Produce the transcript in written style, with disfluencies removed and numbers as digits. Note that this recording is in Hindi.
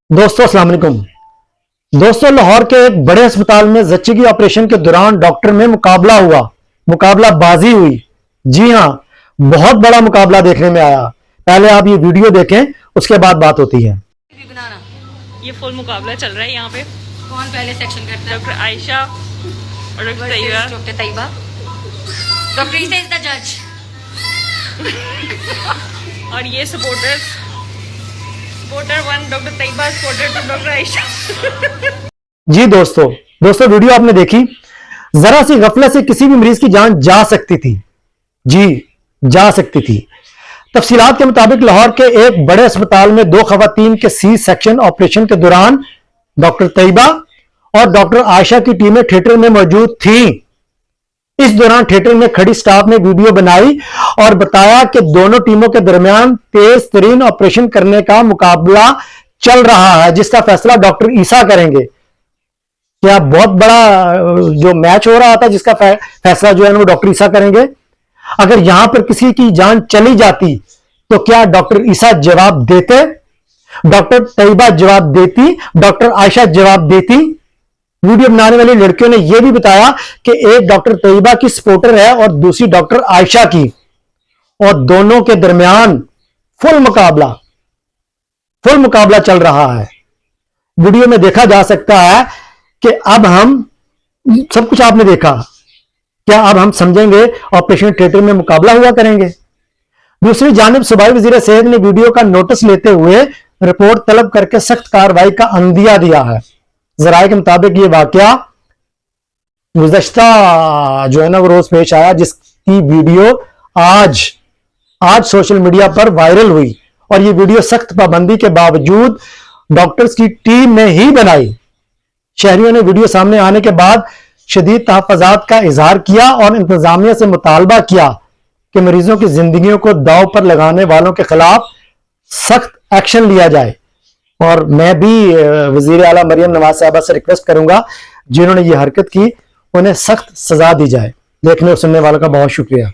दोस्तों अस्सलाम वालेकुम। दोस्तों लाहौर के एक बड़े अस्पताल में जच्ची ऑपरेशन के दौरान डॉक्टर में मुकाबला हुआ, मुकाबलाबाजी हुई। जी हां, बहुत बड़ा मुकाबला देखने में आया। पहले आप ये वीडियो देखें, उसके बाद बात होती है। ये फुल मुकाबला चल रहा है यहाँ पे। कौन पहले सेक्शन करता है? डॉक्टर आयशा और doctor Tayyaba. Doctor Tayyaba. Doctor Isa is the जज। और ये supporter 1 doctor Tayyaba, supporter 2 doctor Ayesha. जी दोस्तों वीडियो आपने देखी। जरा सी गफलत से किसी भी मरीज की जान जा सकती थी। जी, जा सकती थी। तफसीलात के मुताबिक लाहौर के एक बड़े अस्पताल में 2 खवातीन के सी सेक्शन ऑपरेशन के दौरान डॉक्टर तैयबा और डॉक्टर आयशा की टीमें थिएटर में मौजूद थी। इस दौरान थिएटर में खड़ी स्टाफ ने वीडियो बनाई और बताया कि दोनों टीमों के दरमियान तेज तरीन ऑपरेशन करने का मुकाबला चल रहा है, जिसका फैसला डॉक्टर ईसा करेंगे। क्या बहुत बड़ा जो मैच हो रहा था, जिसका फैसला जो है वो डॉक्टर ईसा करेंगे। अगर यहां पर किसी की जान चली जाती तो क्या डॉक्टर ईसा जवाब देते, डॉक्टर तैयबा जवाब देती, डॉक्टर आयशा जवाब देती? वीडियो बनाने वाली लड़कियों ने यह भी बताया कि एक डॉक्टर तैयबा की सपोर्टर है और दूसरी डॉक्टर आयशा की, और दोनों के दरमियान फुल मुकाबला चल रहा है। वीडियो में देखा जा सकता है कि अब हम सब कुछ आपने देखा, क्या अब हम समझेंगे ऑपरेशन थिएटर में मुकाबला हुआ करेंगे। दूसरी जानिब सूबाई वजीर सेहत ने वीडियो का नोटिस लेते हुए रिपोर्ट तलब करके सख्त कार्रवाई का अंदिया दिया है। जराये के मुताबिक ये वाकया गुज़श्ता जो है ना वो रोज पेश आया, जिसकी वीडियो आज सोशल मीडिया पर वायरल हुई, और ये वीडियो सख्त पाबंदी के बावजूद डॉक्टर्स की टीम ने ही बनाई। शहरियों ने वीडियो सामने आने के बाद शदीद तहफ़्फ़ुज़ात का इजहार किया और इंतजामिया से मुतालबा किया कि मरीजों की जिंदगियों को दांव पर लगाने वालों के खिलाफ सख्त एक्शन लिया जाए। और मैं भी वजीर आला मरियम नवाज साहबा से रिक्वेस्ट करूंगा, जिन्होंने ये हरकत की उन्हें सख्त सजा दी जाए। देखने और सुनने वालों का बहुत शुक्रिया।